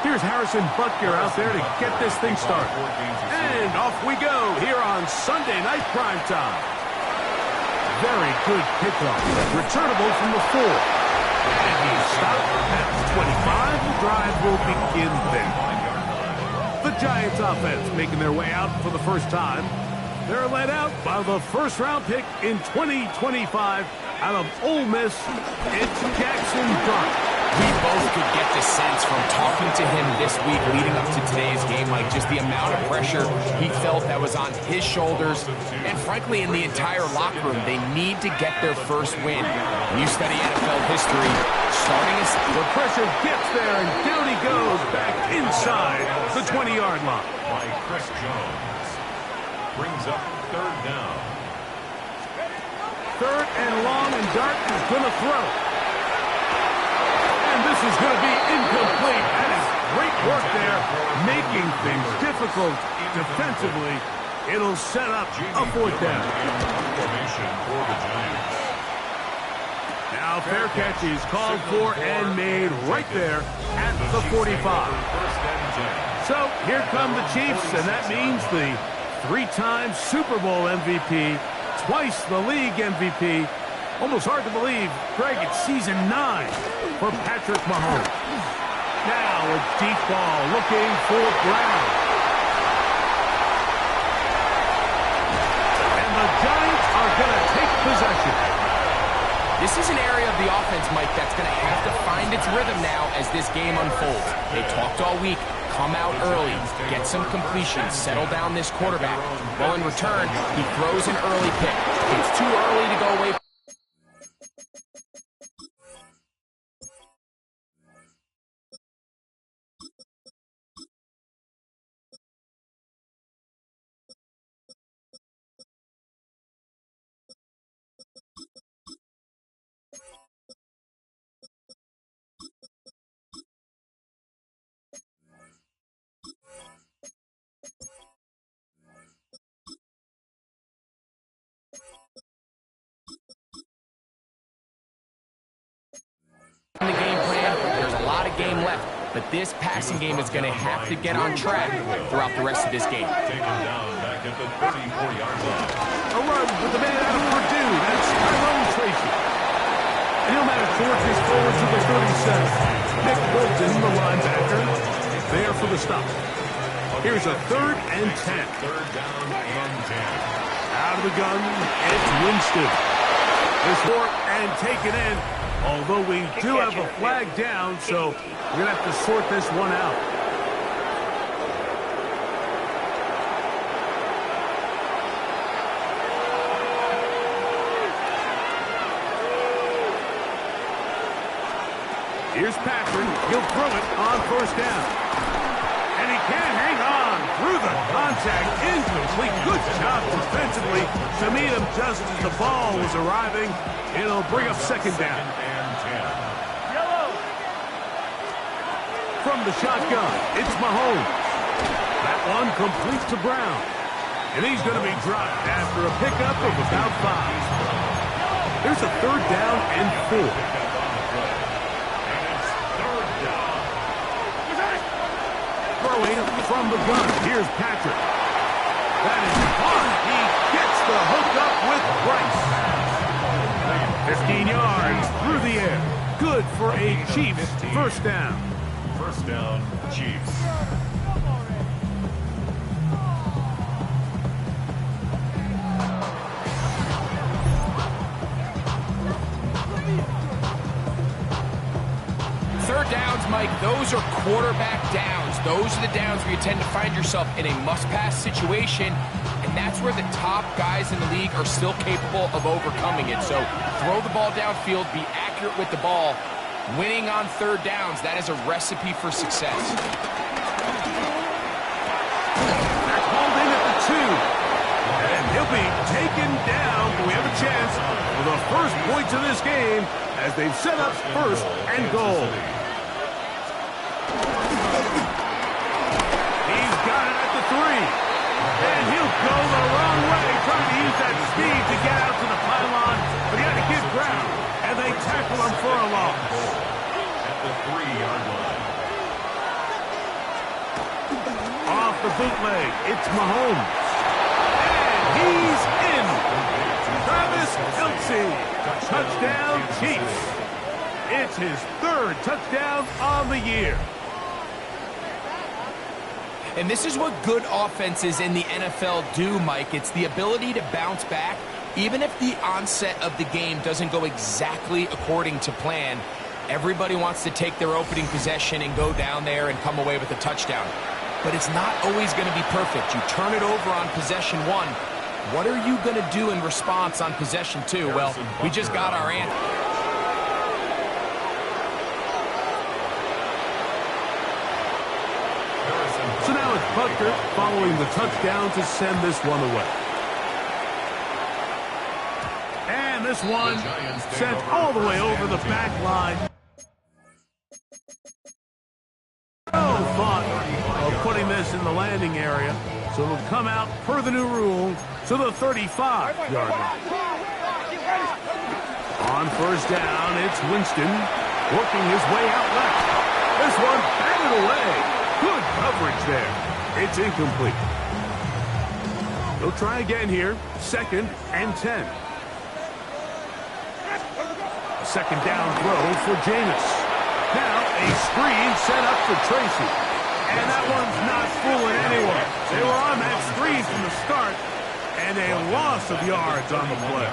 Here's Harrison Butker out there to get this thing started. And off we go here on Sunday Night Primetime. Very good kickoff. Returnable from the 4. And he's stopped at 25. The drive will begin there. The Giants offense making their way out for the first time. They're led out by the first-round pick in 2025 out of Ole Miss. It's Jackson Dart. We both could get the sense from talking to him this week leading up to today's game, like just the amount of pressure he felt that was on his shoulders. And frankly, in the entire locker room, they need to get their first win. When you study NFL history, starting as the pressure gets there, and down he goes back inside the 20-yard line. By Chris Jones. Brings up third down. Third and long, and Dart is going to throw. And this is going to be incomplete. That is great work there, making things difficult defensively. It'll set up a fourth down. Now fair catch is called for and made right there at the 45. So here come the Chiefs, and that means the 3-time Super Bowl MVP, twice the league MVP. Almost hard to believe, Greg, it's season 9 for Patrick Mahomes. Now a deep ball looking for Brown. And the Giants are going to take possession. This is an area of the offense, Mike, that's going to have to find its rhythm now as this game unfolds. They talked all week. Come out early, get some completions, settle down this quarterback. Well, in return, he throws an early pick. It's too early to go away. In the game plan, there's a lot of game left, but this passing game is going to have to get on track throughout the rest of this game. Taken down back at the 34-yard line. A run with the man out of Purdue. That's Tyrone Tracy. And he'll manage to work his forward to the 37. Nick Bolton, the linebacker, there for the stop. Here's a 3rd and 10. Third down and 10. Out of the gun, it's Winston. This work and taken in. Although we do have a flag down, so we're going to have to sort this one out. Here's Patrick. He'll throw it on first down. And he can't hang on through the contact. Incomplete. Good job defensively to meet him just as the ball was arriving. It'll bring up second down. From the shotgun, it's Mahomes. That one complete to Brown. And he's going to be dropped after a pickup of about 5. There's a 3rd down and 4. Throwing from the gun. Here's Patrick. That is caught. He gets the hook up with Bryce. 15 yards through the air. Good for a Chiefs first down. First down, Chiefs. Third downs, Mike, those are quarterback downs. Those are the downs where you tend to find yourself in a must-pass situation, and that's where the top guys in the league are still capable of overcoming it. So throw the ball downfield, be accurate with the ball. Winning on third downs, that is a recipe for success. They're called in at the 2. And he'll be taken down. We have a chance for the first points of this game as they've set up first and goal. He's got it at the 3. And he'll go the wrong way, trying to use that speed to get out to the pylon. But he had to get ground. And they tackle him for a loss. At the 3-yard line. the bootleg. It's Mahomes. And he's in. Travis Kelce. Touchdown, Chiefs. It's his third touchdown on the year. And this is what good offenses in the NFL do, Mike. It's the ability to bounce back, even if the onset of the game doesn't go exactly according to plan. Everybody wants to take their opening possession and go down there and come away with a touchdown. But it's not always going to be perfect. You turn it over on possession one. What are you going to do in response on possession two? Well, we just got our answer. So now it's Butker following the touchdown to send this one away. And this one sent all the way over the back line. No thought of putting this in the landing area, so it'll come out per the new rule to the 35-yard line. On first down, it's Winston working his way out left. This one batted away. Good coverage there. It's incomplete. They'll try again here. 2nd and 10. A second down throw for Jameis. Now a screen set up for Tracy. And that one's not fooling anyone. They were on that screen from the start, and a loss of yards on the play.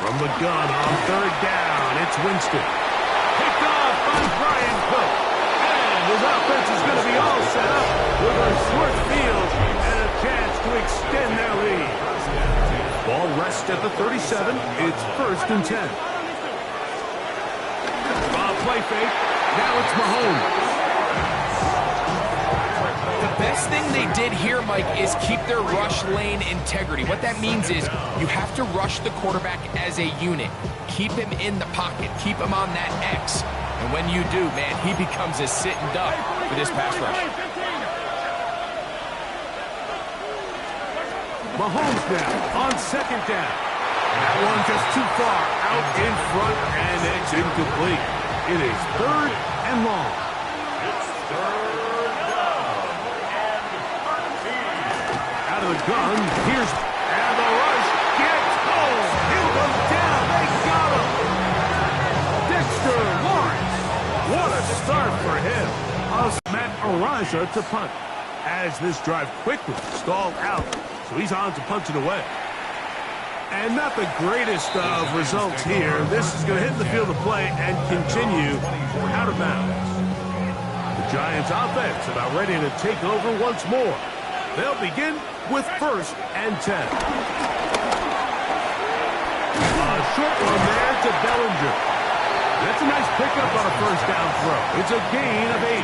From the gun on third down, it's Winston. Picked off by Brian Cook. And his offense is going to be all set up with a short field and a chance to extend their lead. Ball rests at the 37. It's 1st and 10. Play fake. Now it's Mahomes. The best thing they did here, Mike, is keep their rush lane integrity. What that means is you have to rush the quarterback as a unit. Keep him in the pocket. Keep him on that X. And when you do, man, he becomes a sitting duck for this pass rush. Mahomes now on 2nd down. That one just too far out in front, and it's incomplete. It is 3rd and long. It's 3rd down and 13. Out of the gun, here's and the rush gets home. He'll go down. They got him. Dexter Lawrence. What a start for him. Matt Araiza to punt. As this drive quickly stalled out, so he's on to punch it away. And not the greatest of results here. This is going to hit the field of play and continue out of bounds. The Giants offense about ready to take over once more. They'll begin with 1st and 10. A short one there to Bellinger. That's a nice pickup on a first down throw. It's a gain of 8.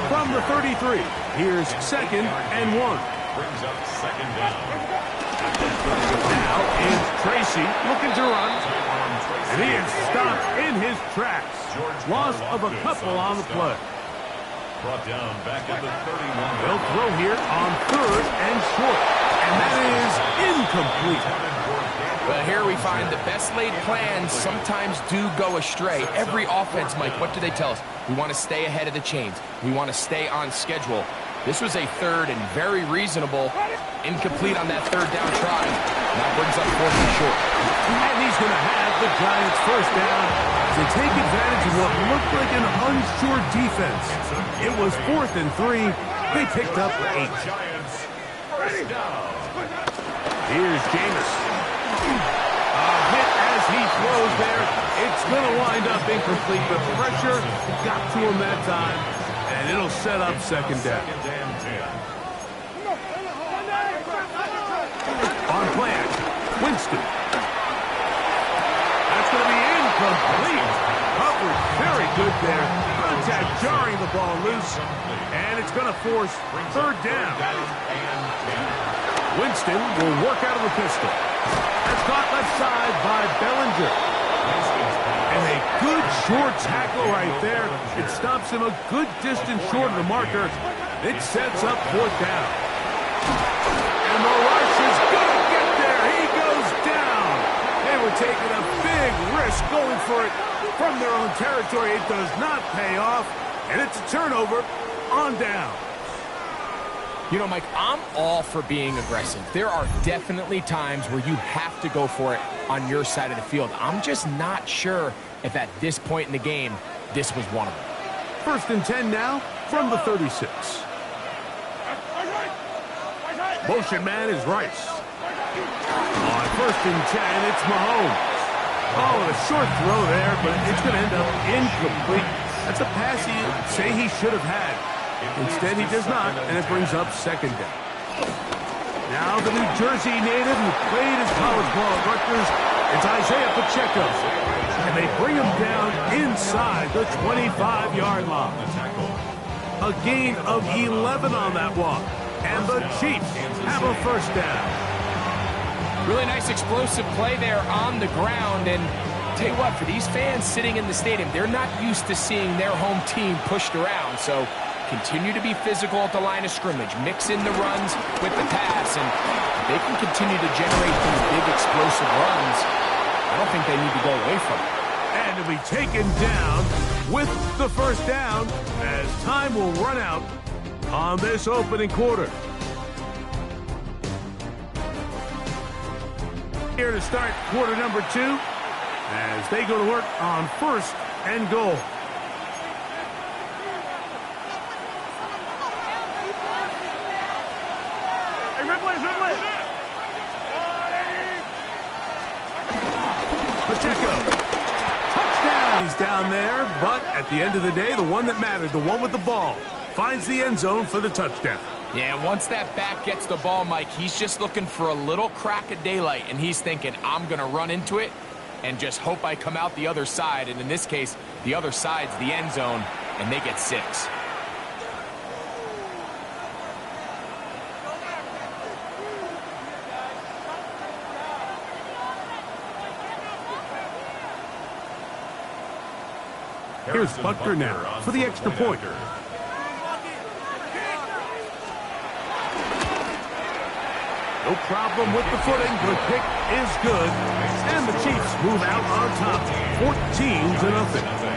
From the 33, here's 2nd and 1. Brings up 2nd down. Now is Tracy looking to run, and he is stopped in his tracks. Loss of a couple on the play. Brought down back at the 31. They'll throw here on 3rd and short, and that is incomplete. Well, here we find the best laid plans sometimes do go astray. Every offense, Mike, what do they tell us? We want to stay ahead of the chains. We want to stay on schedule. This was a 3rd and very reasonable. Incomplete on that 3rd down try. That brings up 4th and short. And he's going to have the Giants' first down to take advantage of what looked like an unsure defense. It was 4th and 3. They picked up 8. Here's Jameis. A hit as he throws there. It's going to wind up incomplete. The pressure got to him that time, and it'll set up 2nd down. On plan, Winston. That's going to be incomplete. Coverage very good there. Contact jarring the ball loose, and it's going to force 3rd down. Winston will work out of the pistol. That's caught left side by Bellinger. And a good short tackle right there. It stops him a good distance short of the marker. It sets up 4th down. And the rush is going to get there. He goes down. They were taking a big risk Chris going for it from their own territory. It does not pay off, and it's a turnover on down. You know, Mike, I'm all for being aggressive. There are definitely times where you have to go for it on your side of the field. I'm just not sure if at this point in the game, this was one of them. 1st and 10 now from the 36. Motion man is Rice. On 1st and 10, it's Mahomes. Oh, a short throw there, but it's going to end up incomplete. That's a pass he'd say he should have had. Instead, he does not, and it brings up 2nd down. Now the New Jersey native who played his college ball at Rutgers, it's Isaiah Pacheco. And they bring him down inside the 25-yard line. A gain of 11 on that one. And the Chiefs have a 1st down. Really nice explosive play there on the ground. And tell you what, for these fans sitting in the stadium, they're not used to seeing their home team pushed around. So continue to be physical at the line of scrimmage. Mix in the runs with the pass. And they can continue to generate these big explosive runs. I don't think they need to go away from it. And to be taken down with the 1st down as time will run out on this opening quarter. Here to start quarter number 2 as they go to work on 1st and goal. Hey, Ripley. Pacheco. Touchdown. He's down there, but at the end of the day, the one that mattered, the one with the ball, finds the end zone for the touchdown. Yeah, once that back gets the ball, Mike, he's just looking for a little crack of daylight, and he's thinking, I'm going to run into it and just hope I come out the other side. And in this case, the other side's the end zone, and they get 6. Here's Butker now for the extra point. No problem with the footing. The kick is good. And the Chiefs move out on top, 14-0.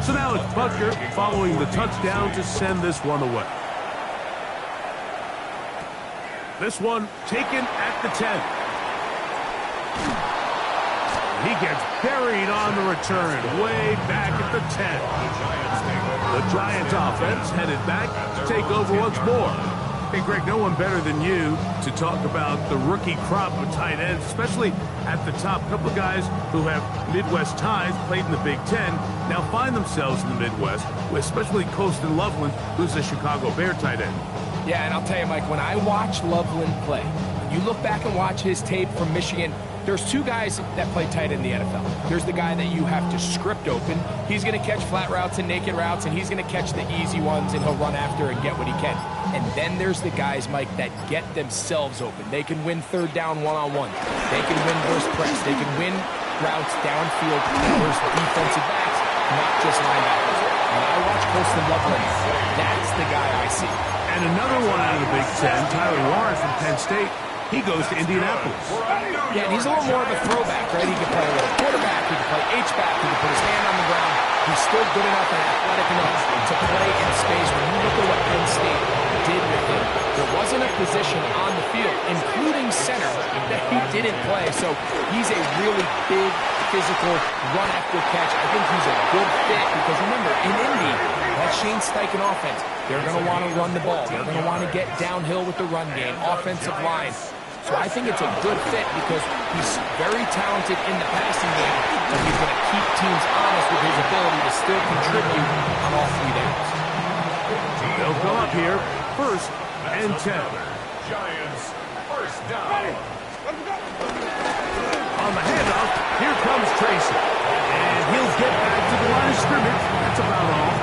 So now it's Butker following the touchdown to send this one away. This one taken at the 10. He gets buried on the return, way back at the 10. The Giants offense headed back to take over once more. Hey, Greg, no one better than you to talk about the rookie crop of tight ends, especially at the top. A couple of guys who have Midwest ties, played in the Big Ten, now find themselves in the Midwest, especially Colston Loveland, who's a Chicago Bear tight end. Yeah, and I'll tell you, Mike, when I watch Loveland play, when you look back and watch his tape from Michigan, there's 2 guys that play tight in the NFL. There's the guy that you have to script open. He's going to catch flat routes and naked routes, and he's going to catch the easy ones, and he'll run after and get what he can. And then there's the guys, Mike, that get themselves open. They can win 3rd down one-on-one. They can win versus press. They can win routes downfield versus defensive backs, not just linebackers. When I watch Colston Loveland, that's the guy I see. And another one out of the Big Ten, Tyler Warren from Penn State. He goes to Indianapolis. Yeah, and he's a little more of a throwback, right? He can play a little quarterback, he can play H-back, he can put his hand on the ground. He's still good enough and athletic enough to play in space. When you look at what Penn State did with him, there wasn't a position on the field, including center, that he didn't play. So he's a really big, physical, run after catch. I think he's a good fit because remember, in Indy, that Shane Steichen offense, they're going to want to run the ball. They're going to want to get downhill with the run game, offensive line. So I think it's a good fit because he's very talented in the passing game, and he's going to keep teams honest with his ability to still contribute on all 3 downs. They'll go up here, 1st and 10. Giants, 1st down. On the handoff, here comes Tracy. And he'll get back to the line of scrimmage. That's about all.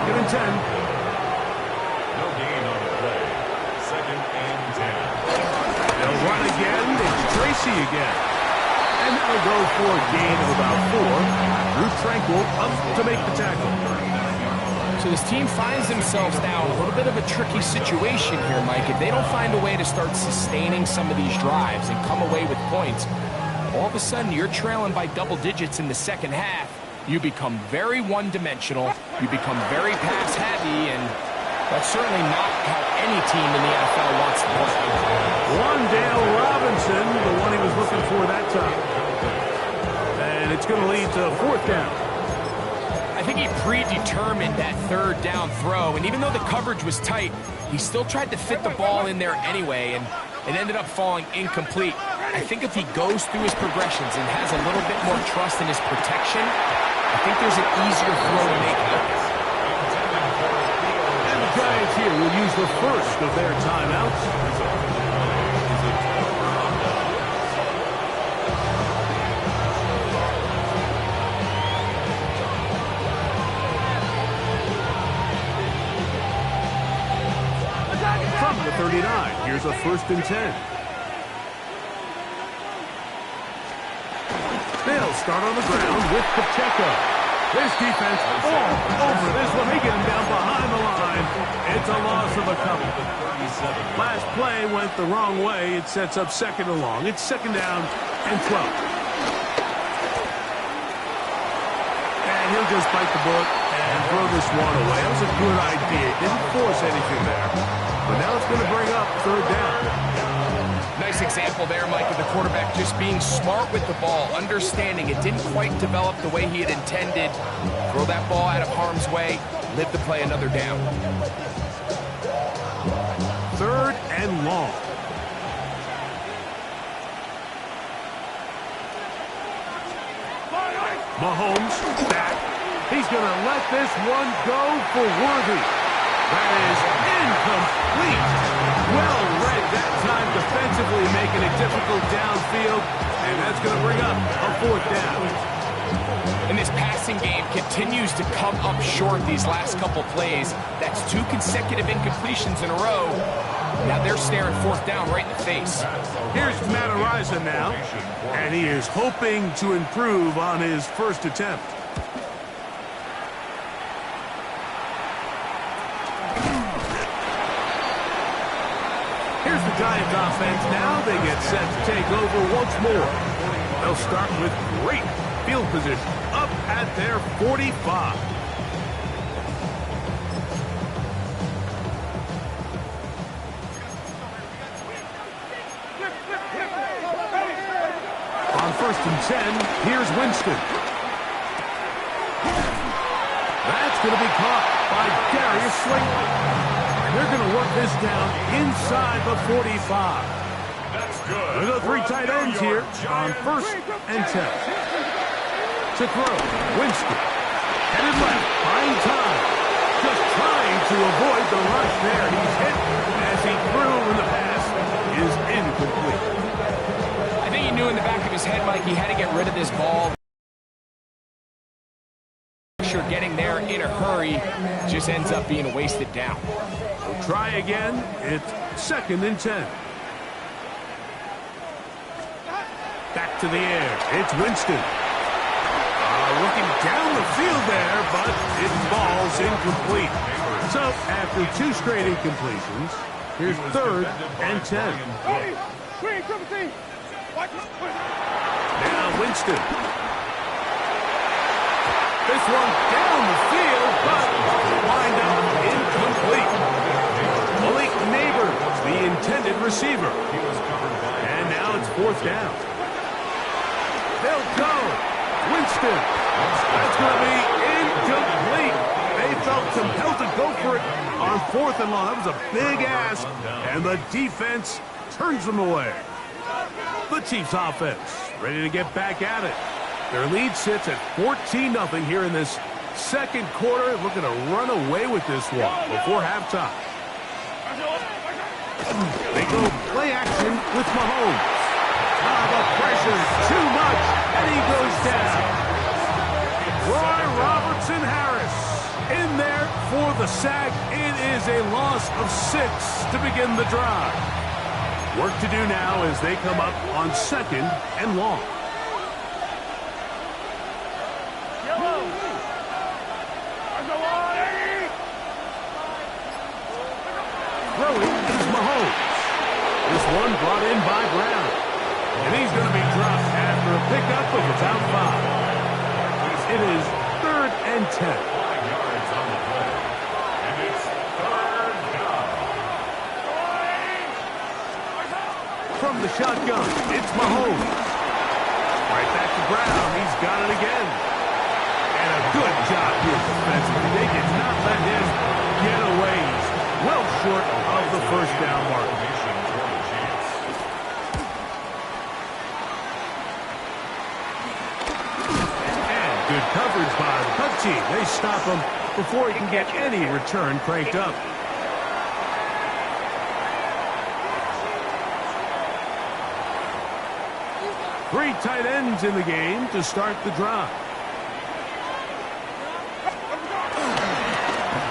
2nd and 10. No gain on the play. 2nd and 10. They'll run again. It's Tracy again. And They'll go for a gain of about 4. Drew Tranquill up to make the tackle. So this team finds themselves now in a little bit of a tricky situation here, Mike. If they don't find a way to start sustaining some of these drives and come away with points, all of a sudden you're trailing by double digits in the second half. You become very one-dimensional. You become very pass-heavy, and that's certainly not how any team in the NFL wants to play. Wan'Dale Robinson, the one he was looking for that time. And it's going to lead to 4th down. I think he predetermined that 3rd down throw, and even though the coverage was tight, he still tried to fit the ball in there anyway, and it ended up falling incomplete. I think if he goes through his progressions and has a little bit more trust in his protection, I think there's an easier throw to make out there. And the Giants here will use the first of their timeouts. From the 39, here's a 1st and 10. They'll start on the ground with Pacheco. This defense all over this one. They get him down behind the line. It's a loss of a couple. Last play went the wrong way. It sets up 2nd and long. It's 2nd down and 12. And he'll just bite the bullet and throw this one away. That was a good idea. Didn't force anything there. But now it's going to bring up 3rd down. Nice example there, Mike, of the quarterback just being smart with the ball, understanding it didn't quite develop the way he had intended. Throw that ball out of harm's way, live to play another down. 3rd and long. Mahomes back. He's going to let this one go for Worthy. That is incomplete. Well read that time defensively, making it difficult downfield, and that's going to bring up a 4th down. And this passing game continues to come up short these last couple plays. That's 2 consecutive incompletions in a row. Now they're staring 4th down right in the face. Here's Matt Araiza now, and he is hoping to improve on his first attempt. Here's the Giants offense now. They get set to take over once more. They'll start with great field position up at their 45. On 1st and 10, here's Winston. That's going to be caught by Darius Slayton. They're going to work this down inside the 45. That's good. We've got 3 tight ends here on 1st and 10. To throw, Winston. Headed left, buying time. Just trying to avoid the rush there. He's hit as he threw when the pass is incomplete. I think he knew in the back of his head, Mike, he had to get rid of this ball. Sure, getting there in a hurry just ends up being a wasted down. We'll try again. It's 2nd and 10. Back to the air. It's Winston. Looking down the field there, but it falls incomplete. So after 2 straight incompletions, here's 3rd and 10. Now Winston. This one down the field, but wind up incomplete. Malik Neighbors, the intended receiver. And now it's 4th down. They'll go. Winston. That's going to be incomplete. They felt compelled to go for it on 4th and long. That was a big ask, and the defense turns them away. The Chiefs offense ready to get back at it. Their lead sits at 14-0 here in this 2nd quarter, looking to run away with this one before halftime. They go play action with Mahomes. The pressure too much, and he goes down. Roy Robertson Harris in there for the sack. It is a loss of 6 to begin the drive. Work to do now as they come up on 2nd and long. He's going to be dropped after a pickup of about 5. It is 3rd and 10. 5 yards on the play. And it's 3rd down. From the shotgun, it's Mahomes. Right back to Brown. He's got it again. And a good job here defensively. They did not let him get away. He's well short of the first down mark. And good coverage by the punt team. They stop him before he can get any return cranked up. Three tight ends in the game to start the drive.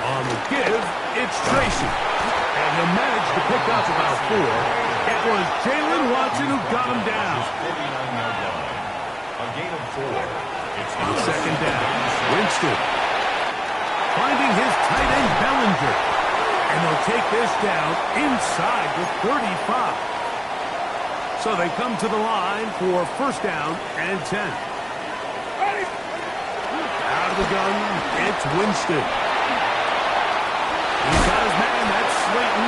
On the give, it's Tracy. And he'll manage to pick up about 4. It was Jalen Watson who got him down. 49-yard line. A gain of 4. It's On second down, Winston. Finding his tight end Bellinger. And they'll take this down inside the 35. So they come to the line for first down and 10. Out of the gun, it's Winston. He's got his man, that's Slayton.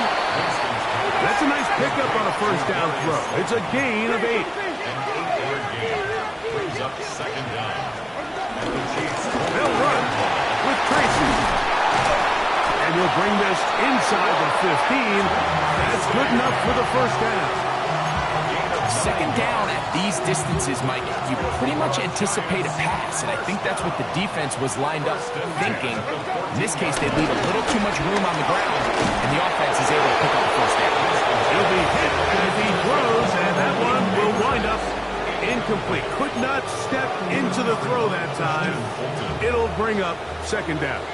That's a nice pickup on a first down throw. It's a gain of 8. an 8-yard gain. Brings up second down. And the Chiefs They'll run with Tracy. And he'll bring this inside the 15. That's good enough for the first down. Second down at these distances, Mike, you pretty much anticipate a pass, and I think that's what the defense was lined up thinking. In this case, they leave a little too much room on the ground, and the offense is able to pick up the first down. He'll be hit as he throws, and that one will wind up incomplete. Could not step into the throw that time. It'll bring up second down.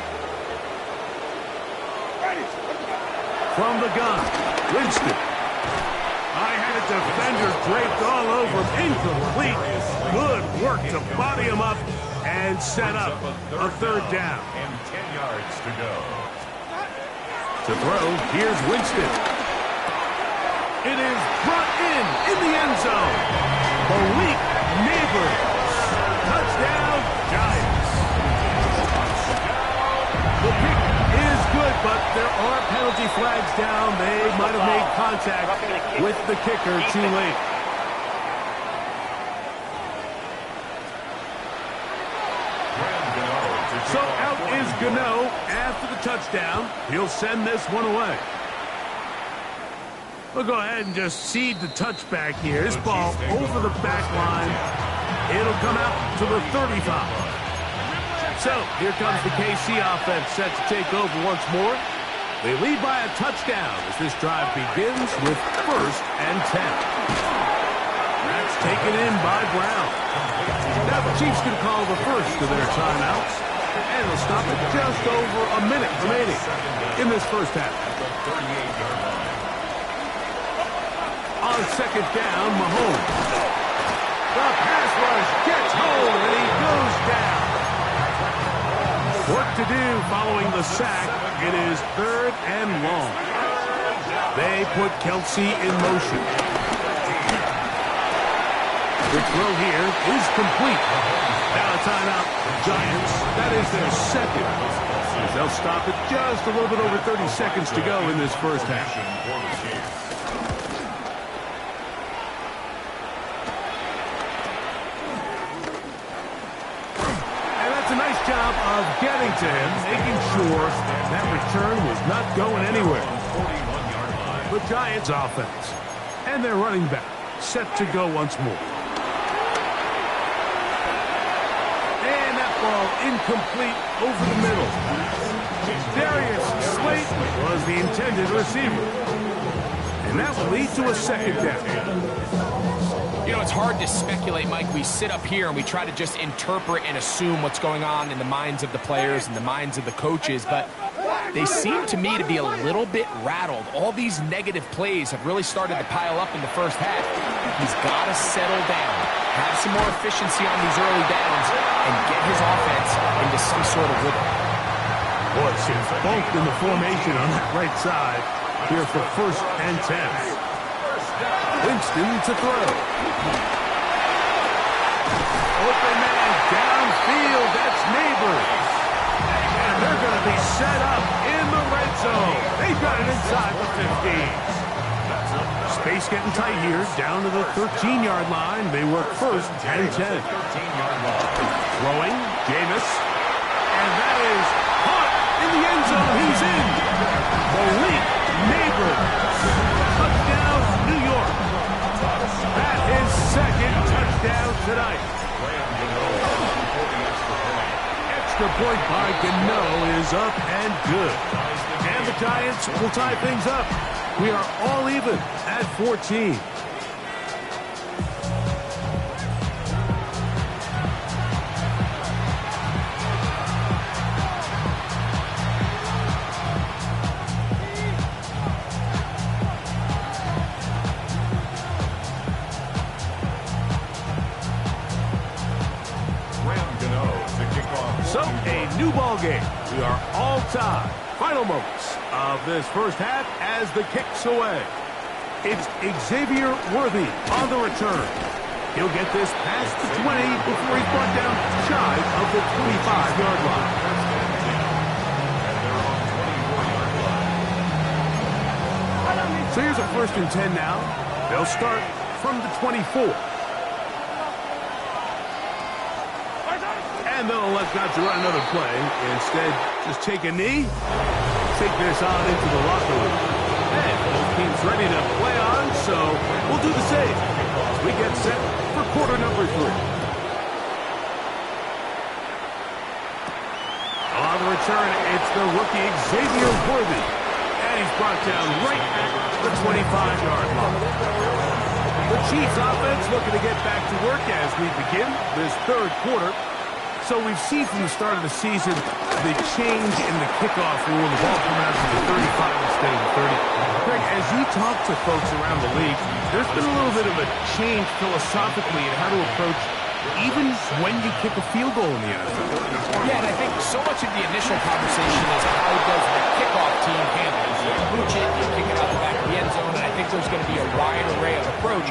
From the gun, Winston. I had a defender draped all over him. Incomplete. Good work to body him up and set up a third down. and 10 yards to go. To throw, here's Winston. It is brought in the end zone. Malik Neighbors. Touchdown, Giants. The pick is good, but there are penalty flags down. They might have made contact with the kicker too late. So out is Gano after the touchdown. He'll send this one away. We'll go ahead and just cede the touchback here. This ball over the back line. It'll come out to the 35. So here comes the KC offense set to take over once more. They lead by a touchdown as this drive begins with first and 10. That's taken in by Brown. Now the Chiefs can call the first of their timeouts. And they'll stop at just over a minute remaining in this first half. On second down, Mahomes. The pass rush gets home, and he goes down. Work to do following the sack. It is third and long. They put Kelsey in motion. The throw here is complete. Now a timeout. Giants, that is their second. They'll stop it just a little bit over 30 seconds to go in this first half. And that's a nice job of getting to him, making sure that return was not going anywhere. The Giants offense and their running back set to go once more. Ball incomplete over the middle. Darius Slayton was the intended receiver. And that will lead to a second down. You know, it's hard to speculate, Mike. We sit up here and we try to just interpret and assume what's going on in the minds of the players and the minds of the coaches, but they seem to me to be a little bit rattled. All these negative plays have really started to pile up in the first half. He's got to settle down, have some more efficiency on these early downs, and get his offense into some sort of rhythm. Boy, seems bumped in the formation on that right side here for first and 10. Winston to throw. Open man downfield. That's Neighbors. And they're going to be set up in the red zone. They've got it inside the 15. Space getting tight here, down to the 13-yard line. They work first and 10. Throwing, Jameis. And that is caught in the end zone. He's in. Malik Neighbors. Touchdown, New York. That is second touchdown tonight. Extra point by Gano is up and good. And the Giants will tie things up. We are all even at 14. So, a new ball game. We are all tied. Final moments of this first half as the kick's away. It's Xavier Worthy on the return. He'll get this past the 20 before he's brought down shy of the 25-yard line. So here's a 1st and 10 now. They'll start from the 24. And they'll elect not to run another play. Instead, just take a knee, take this on into the locker room. And both teams ready to play on, so we'll do the same as we get set for quarter number 3. On the return, it's the rookie Xavier Worthy. And he's brought down right at the 25-yard line. The Chiefs offense looking to get back to work as we begin this third quarter. So we've seen from the start of the season the change in the kickoff rule, the ball coming out to the 35 instead of the 30. Greg, as you talk to folks around the league, there's been a little bit of a change philosophically in how to approach even when you kick a field goal in the NFL. Yeah, and I think so much of the initial conversation is how does the kickoff team handle it? You pooch it, you kick it out the back of the end zone, and I think there's going to be a wide array of approach.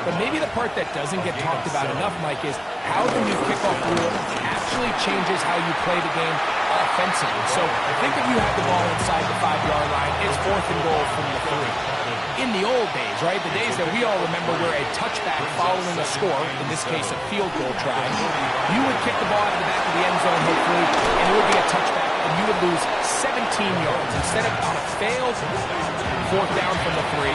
But maybe the part that doesn't get talked about enough, Mike, is how the new kickoff rule actually changes how you play the game offensively. So think if you have the ball inside the 5-yard line, it's 4th and goal from the 3. In the old days, right, the days that we all remember where a touchback following a score, in this case a field goal try, you would kick the ball out of the back of the end zone, hopefully, and it would be a touchback, and you would lose 17 yards. Instead of on a failed 4th down from the 3,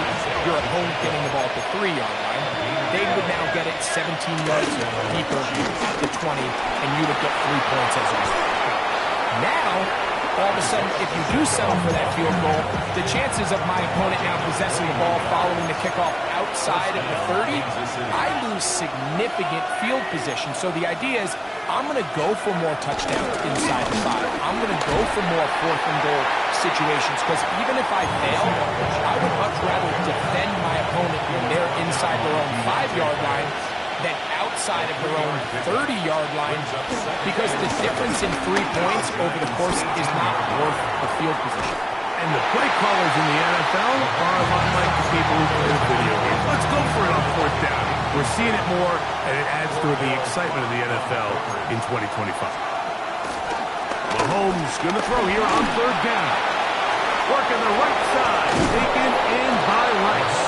your opponent getting the ball at the 3-yard line, they would now get it 17 yards deeper at the 20, and you would get 3 points as a result. Now, all of a sudden, if you do settle for that field goal, the chances of my opponent now possessing the ball following the kickoff outside of the 30, I lose significant field position. So the idea is I'm going to go for more touchdowns inside the 5. I'm going to go for more 4th and goal situations because even if I fail, I would much rather defend my opponent when they're inside their own 5-yard line than outside of their own 30-yard line because the difference in 3 points over the course is not worth the field position. And the play callers in the NFL are a lot like the people who play the video games. Let's go for it on 4th down. We're seeing it more, and it adds to the excitement of the NFL in 2025. Mahomes going to throw here on 3rd down. Working the right side, taken in by Rice.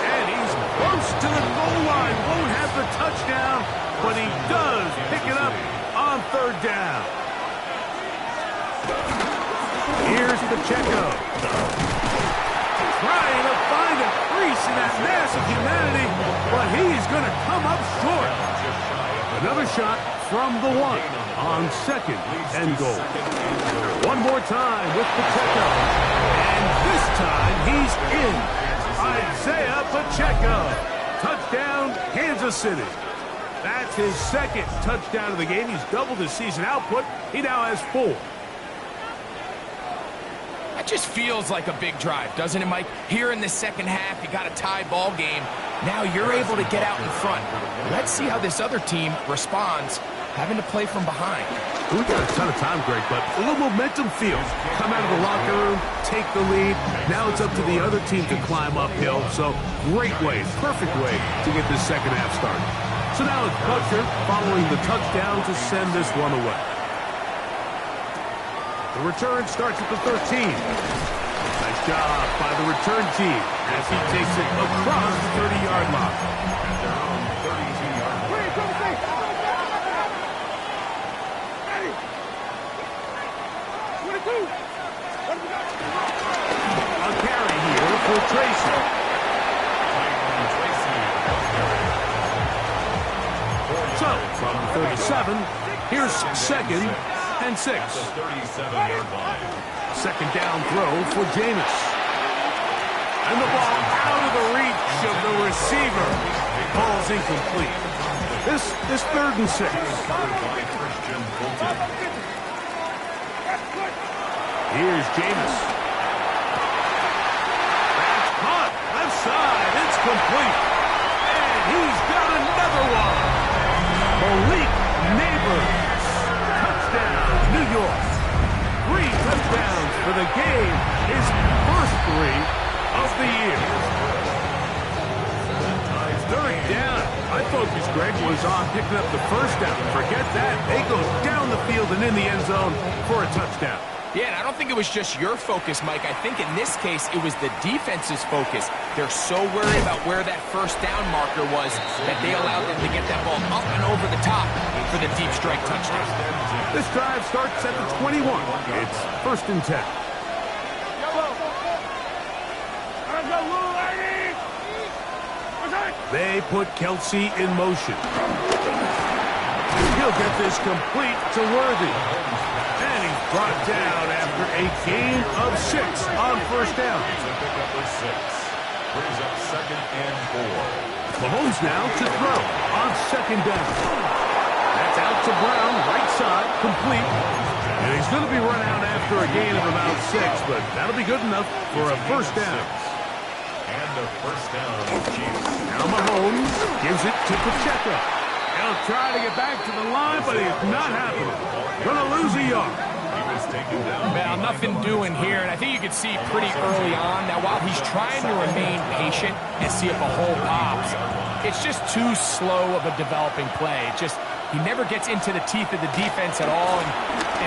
And he's close to the goal line. Won't have the touchdown, but he does pick it up on 3rd down. Here's Pacheco. Trying to find a crease in that mass of humanity, but he's going to come up short. Another shot from the 1 on 2nd and goal. One more time with Pacheco. And this time he's in. Isaiah Pacheco. Touchdown, Kansas City. That's his 2nd touchdown of the game. He's doubled his season output. He now has 4. That just feels like a big drive, doesn't it, Mike? Here in the second half, you got a tie ball game. Now you're able to get out in front. Let's see how this other team responds, having to play from behind. We got a ton of time, Greg, but a little momentum feels. Come out of the locker room, take the lead. Now it's up to the other team to climb uphill. So great way, perfect way to get this second half started. So So now it's Butker following the touchdown to send this one away. The return starts at the 13. Nice job by the return team as he takes it across the 30-yard line. At their own 32-yard line. A carry here for Tracy. So, from 37, here's 2nd and 6. The 37-yard line. Second down throw for Jameis. And the ball out of the reach of the receiver. Ball's incomplete. This 3rd and 6. Here's Jameis. That's caught. Left side. It's complete. And he's got another one. Malik Neighbors. Touchdown, New York. 3 touchdowns for the game. His first 3 of the year. 3rd down. My focus, Greg, was on picking up the first down. Forget that. They go down the field and in the end zone for a touchdown. Yeah, and I don't think it was just your focus, Mike. I think in this case, it was the defense's focus. They're so worried about where that first down marker was that they allowed them to get that ball up and over the top for the deep strike touchdown. This drive starts at the 21. It's 1st and 10. They put Kelsey in motion. He'll get this complete to Worthy. And he's brought down after a gain of 6 on first down. Brings up 2nd and 4. Mahomes now to throw on 2nd down. That's out to Brown, right side, complete. And he's going to be run out after a gain of about 6, but that'll be good enough for a first down. And a first down, Chiefs. Now Mahomes gives it to Pacheco. He'll try to get back to the line, but it's not happening. Gonna lose a yard. He was taken down. Well, nothing doing here, and I think you can see pretty early on. Now, while he's trying to remain patient and see if a hole pops, it's just too slow of a developing play. He never gets into the teeth of the defense at all and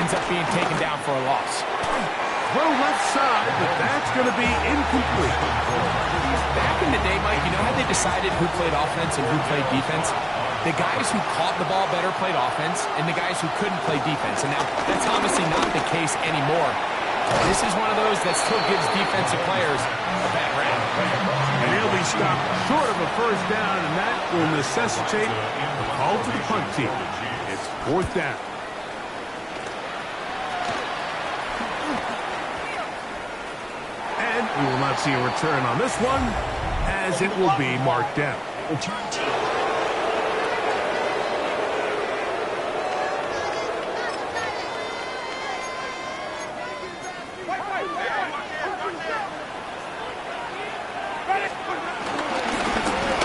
ends up being taken down for a loss. Throw left side, but that's going to be incomplete. Back in the day, Mike, you know how they decided who played offense and who played defense? The guys who caught the ball better played offense, and the guys who couldn't play defense. And now, that's obviously not the case anymore. This is one of those that still gives defensive players a bad rap. And he'll be stopped short of a first down, and that will necessitate a call to the punt team. It's 4th down. And we will not see a return on this one, as it will be marked down.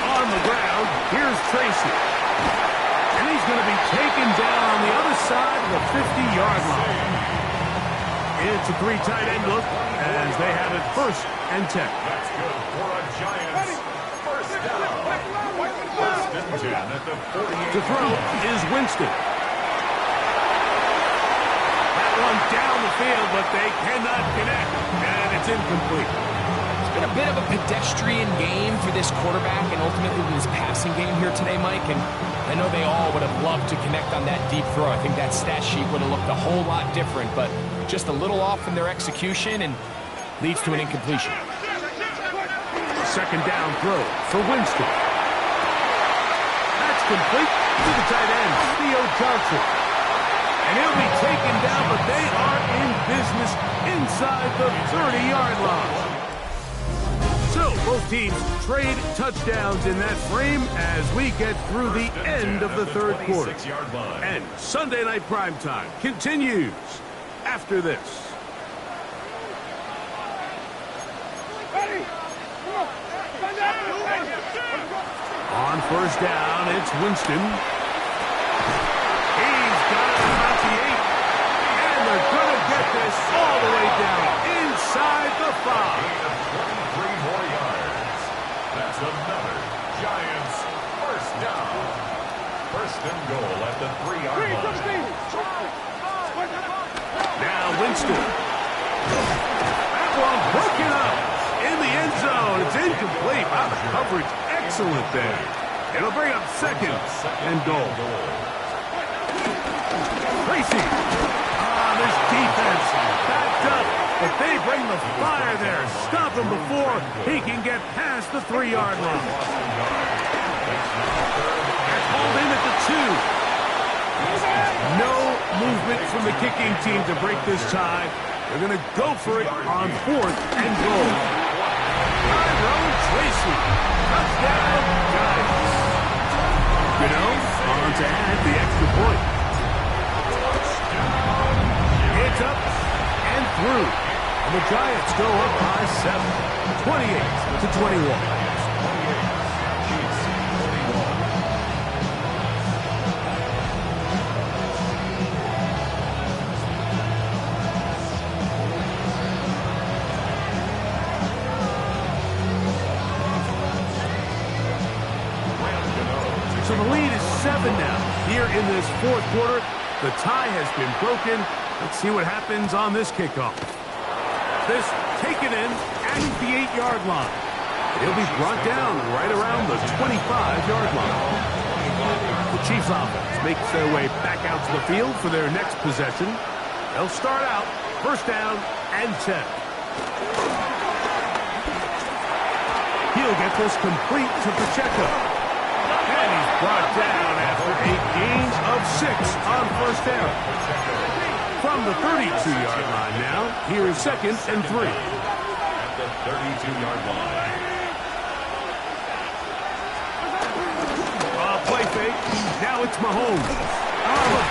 On the ground, here's Tracy. And he's going to be taken down on the other side of the 50-yard line. It's a 3 tight end look as they have it 1st and 10. That's good for a Giants first down. 1st and 10 at the 48. To throw is Winston. That one down the field, but they cannot connect. And it's incomplete. It's been a bit of a pedestrian game for this quarterback and ultimately this passing game here today, Mike. And I know they all would have loved to connect on that deep throw. I think that stat sheet would have looked a whole lot different, but just a little off in their execution and leads to an incompletion. 2nd down throw for Winston. That's complete to the tight end, Theo Johnson. And he'll be taken down, but they are in business inside the 30-yard line. So both teams trade touchdowns in that frame as we get through the end of the 3rd quarter. And Sunday Night Primetime continues after this. On first down, it's Winston. He's got it about the 8. And they're going to get this all the way down inside the 5. 23 more yards. That's another Giants first down. goal at the 3-yard line. Now Winston. That one broken up in the end zone. It's incomplete. Wow, the coverage excellent there. It'll bring up second and goal. Tracy. This defense backed up, but they bring the fire there. Stop him before he can get past the 3-yard line. That's hauled in at the 2. No movement from the kicking team to break this tie. They're going to go for it on 4th and goal. Tyrone Tracy. Touchdown, Giants. On to add the extra point. It's up and through. And the Giants go up by 7, 28-21. So the lead is 7 now. Here in this 4th quarter, the tie has been broken. Let's see what happens on this kickoff. This taken in at the 8-yard line. He'll be brought down right around the 25-yard line. The Chiefs offense makes their way back out to the field for their next possession. They'll start out 1st down and 10. He'll get this complete to Pacheco. And he's brought down after 8 gains of 6 on 1st down. From the 32-yard line now, here is 2nd and 3. At the 32-yard line. Play fake. Now it's Mahomes. The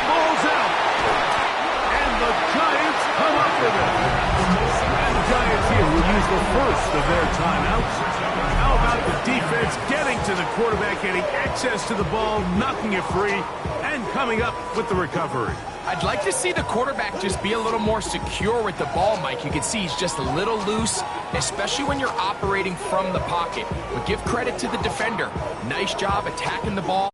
ball's out. And the Giants come up with it. And the Giants here will use the first of their timeouts. How about the defense getting to the quarterback, getting access to the ball, knocking it free, and coming up with the recovery? I'd like to see the quarterback just be a little more secure with the ball, Mike. You can see he's just a little loose, especially when you're operating from the pocket. But give credit to the defender. Nice job attacking the ball.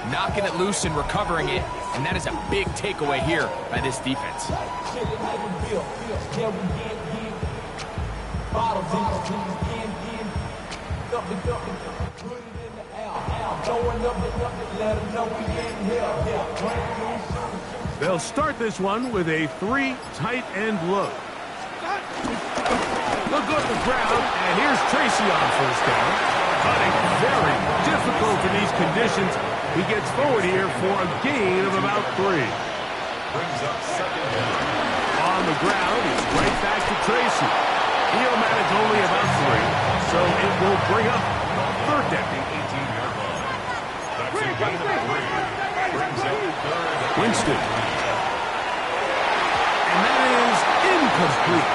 Knocking it loose and recovering it, and that is a big takeaway here by this defense. They'll start this one with a 3 tight end look. They'll go to the ground, and here's Tracy on 1st down. But it's very difficult in these conditions. He gets forward here for a gain of about 3. Brings up 2nd down. On the ground, it's right back to Tracy. He'll manage only about 3, so it will bring up 3rd down. 18-yard line. That's a gain of 3. Brings up 3rd. Winston. And that is incomplete.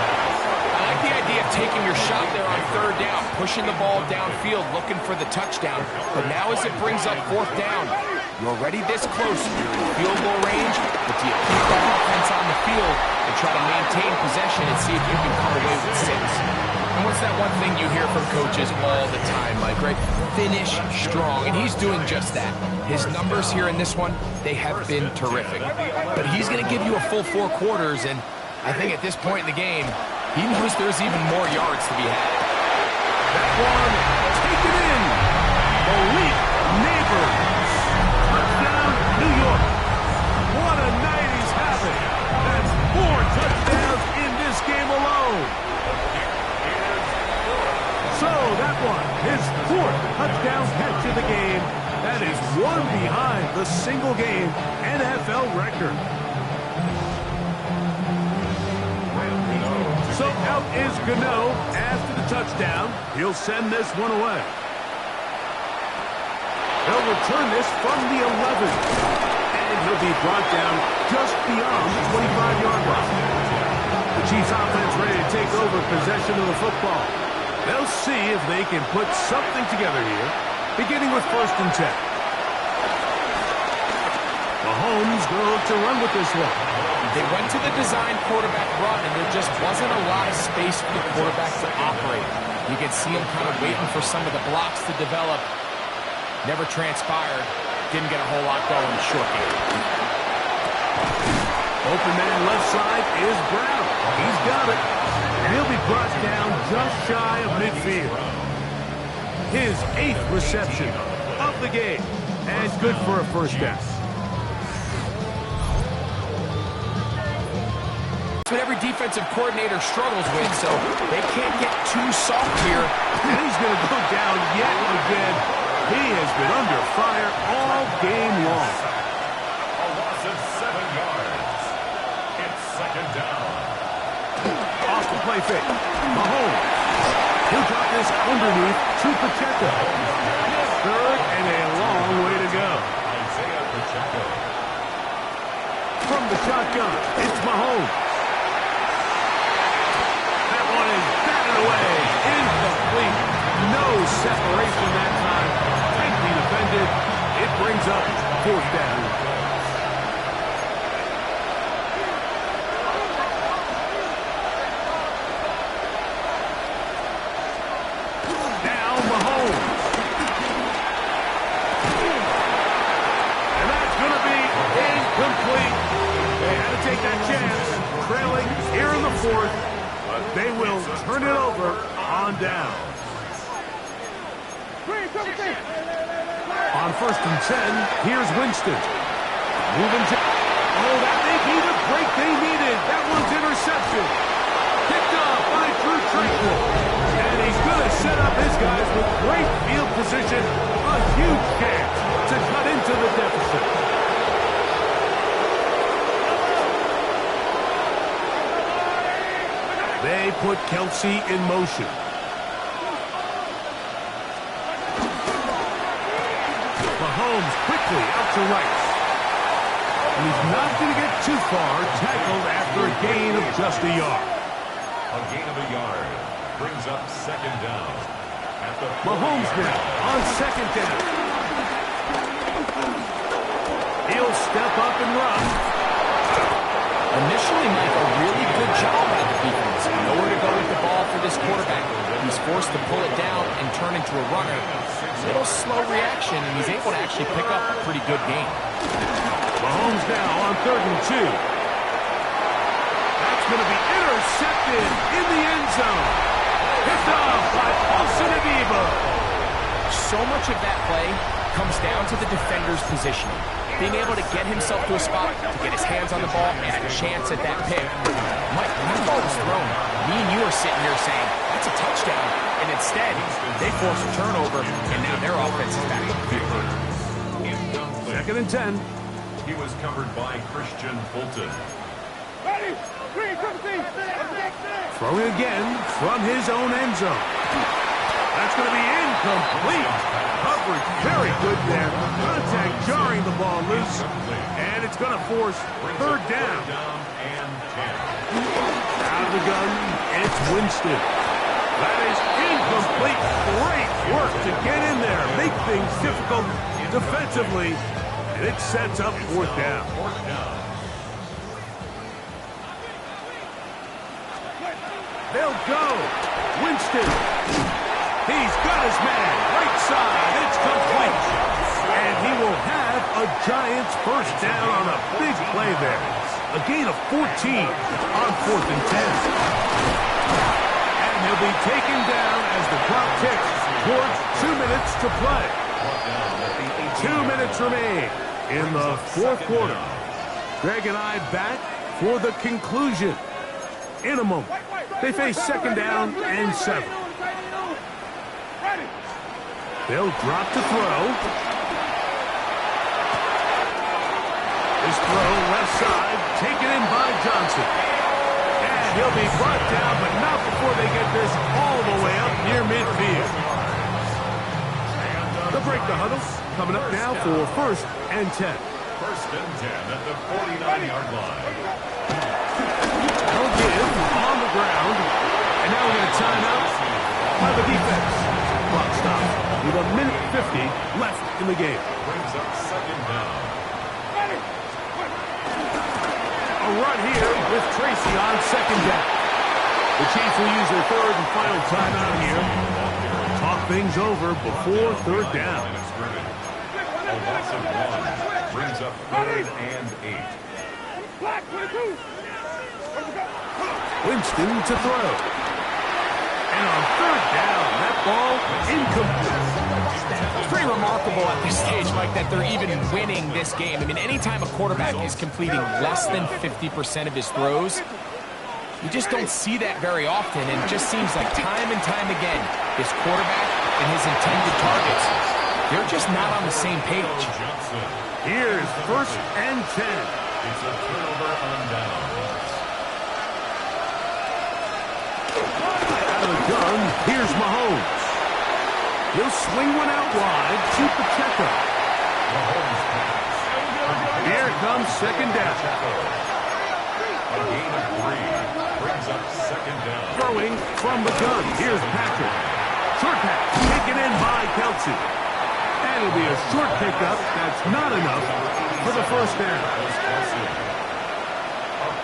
I like the idea of taking your shot there on 3rd down, pushing the ball downfield, looking for the touchdown. But now as it brings up 4th down, you're already this close. You're in field goal range, but do you keep that offense on the field and try to maintain possession and see if you can come away with 6? And what's that one thing you hear from coaches all the time, Mike, right? Finish strong, and he's doing just that. His numbers here in this one, they have been terrific. But he's going to give you a full 4 quarters, and I think at this point in the game, he knows there's even more yards to be had. That one taken in. Malik Neighbors. Touchdown, New York. What a night he's having. That's 4 touchdowns in this game alone. So that one, his 4th touchdown catch of the game. That is 1 behind the single-game NFL record. So out is Gano after the touchdown. He'll send this one away. They'll return this from the 11. And he'll be brought down just beyond the 25-yard line. The Chiefs offense ready to take over possession of the football. They'll see if they can put something together here, beginning with 1st and 10. Mahomes will look to run with this one. They went to the design quarterback run, and there just wasn't a lot of space for the quarterback to operate. You can see him kind of waiting for some of the blocks to develop. Never transpired. Didn't get a whole lot going in the short game. Open man left side is Brown. He's got it. And he'll be brought down just shy of midfield. His 8th reception of the game. And good for a first down. That's what every defensive coordinator struggles with, so they can't get too soft here. And he's going to go down yet again. He has been under fire all game long. A loss of 7 yards. It's second down. Off the play fake. Mahomes. He'll drop this underneath to Pacheco. Third and a long way to go. Isaiah Pacheco. From the shotgun, it's Mahomes. That one is batted away. Incomplete. No separation that time. Tightly defended. It brings up 4th down. Now Mahomes. And that's going to be incomplete. They had to take that chance. Trailing here in the 4th. But they will turn it over on down. On 1st and 10, here's Winston. Moving to... Oh, that may be the break they needed. That one's interception. Picked off by Drew Tranquill. And he's going to set up his guys with great field position. A huge chance to cut into the deficit. They put Kelsey in motion. Mahomes quickly out to Rice. And he's not going to get too far, tackled after a gain of just a yard. A gain of a yard brings up second down. At the Mahomes now on second down. He'll step up and run. Initially, Mike, a really good job by the defense. Nowhere to go with the ball for this quarterback. He's forced to pull it down and turn into a runner. Little slow reaction, and he's able to actually pick up a pretty good game. Mahomes now on 3rd and 2. That's going to be intercepted in the end zone. Picked off by Paulson Adebo. So much of that play comes down to the defender's positioning. Being able to get himself to a spot, to get his hands on the ball, and a chance at that pick. Mike, when that ball was thrown, me and you are sitting here saying, that's a touchdown. And instead, they force a turnover, and now their offense is back on the field. 2nd and 10. He was covered by Christian Fulton. Throwing again from his own end zone. That's going to be incomplete. Coverage very good there. Contact jarring the ball loose. And it's going to force 3rd down. And 10. Out of the gun, it's Winston. That is incomplete. Great work to get in there. Make things difficult defensively. And it sets up 4th down. They'll go. Winston. He's got his man. Right side. It's complete. And he will have a Giants first down on a big play there. A gain of 14 on 4th and 10. And he'll be taken down as the clock ticks towards 2 minutes to play. 2 minutes remain in the 4th quarter. Greg and I back for the conclusion. In a moment, they face 2nd down and 7. They'll drop to throw. This throw left side, taken in by Johnson. And he'll be brought down, but not before they get this all the way up near midfield. They'll break the huddle. Coming up now for 1st and 10. 1st and 10 at the 49-yard line. They'll give on the ground. And now we're going to time out by the defense. Clock stop with 1:50 left in the game. Brings up 2nd down. A run here with Tracy on second down. The Chiefs will use their third and final timeout here. Talk things over before third down. A loss of 1 brings up 3rd and 8. Winston to throw. And on third down, that ball incomplete. It's pretty remarkable at this stage, Mike, that they're even winning this game. I mean, anytime a quarterback is completing less than 50% of his throws, you just don't see that very often, and it just seems like time and time again, this quarterback and his intended targets, they're just not on the same page. Here's 1st and 10. It's a turnover on downs. Out of the gun, here's Mahomes. He'll swing one out wide to Pacheco. Here comes second down. A gain of 3 brings up 2nd down. Throwing from the gun. Here's Patrick. Short pass taken in by Kelce. And it'll be a short pickup. That's not enough for the first down. A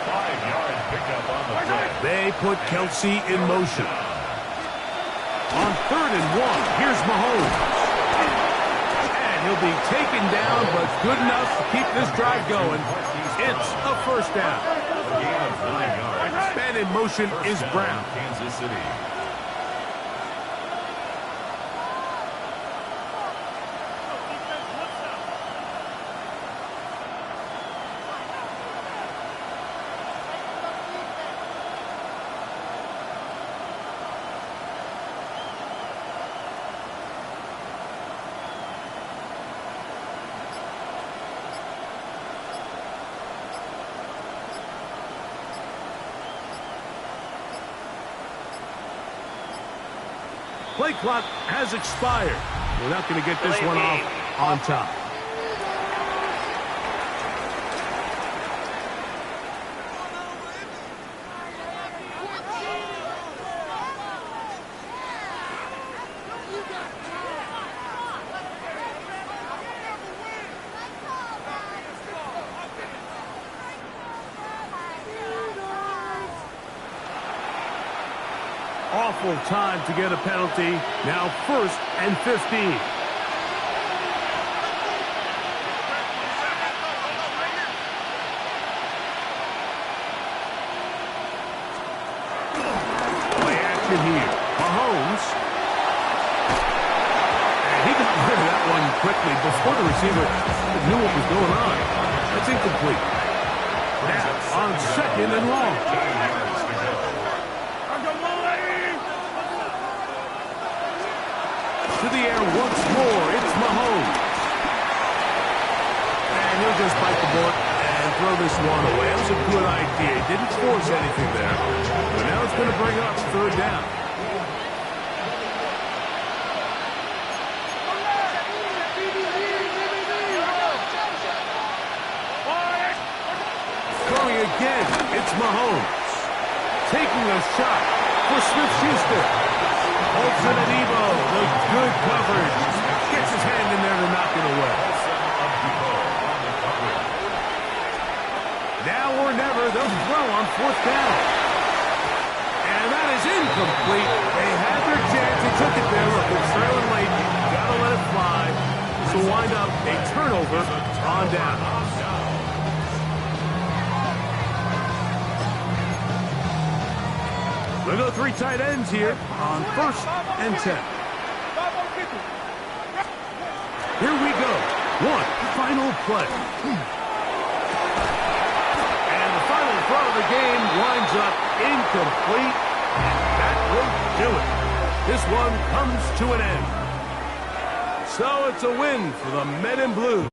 5-yard pickup on the play. They put Kelce in motion. On 3rd and 1, here's Mahomes. And he'll be taken down, but good enough to keep this drive going. It's a first down. A gain of 9 yards. Man in motion is Brown. Kansas City. Play clock has expired. We're not going to get this one off on top. Awful time to get a penalty. Now 1st and 15. Play action here. Mahomes. And he got rid of that one quickly before the receiver knew what was going on. That's incomplete. Now on 2nd and long. To the air once more, it's Mahomes. And he'll just bite the bullet and throw this one away. That was a good idea. Didn't force anything there. But now it's going to bring up 3rd down. Throwing again, it's Mahomes. Taking a shot for Smith-Schuster. Holds it at Evo. The good coverage. Gets his hand in there to knock it away. Now or never, they'll throw on 4th down. And that is incomplete. They had their chance. They took it there. Look, it's trailing late. Got to let it fly. This will wind up a turnover on down. We'll go 3 tight ends here on 1st and 10. Here we go. One final play. And the final throw of the game winds up incomplete. And that will do it. This one comes to an end. So it's a win for the Men in Blue.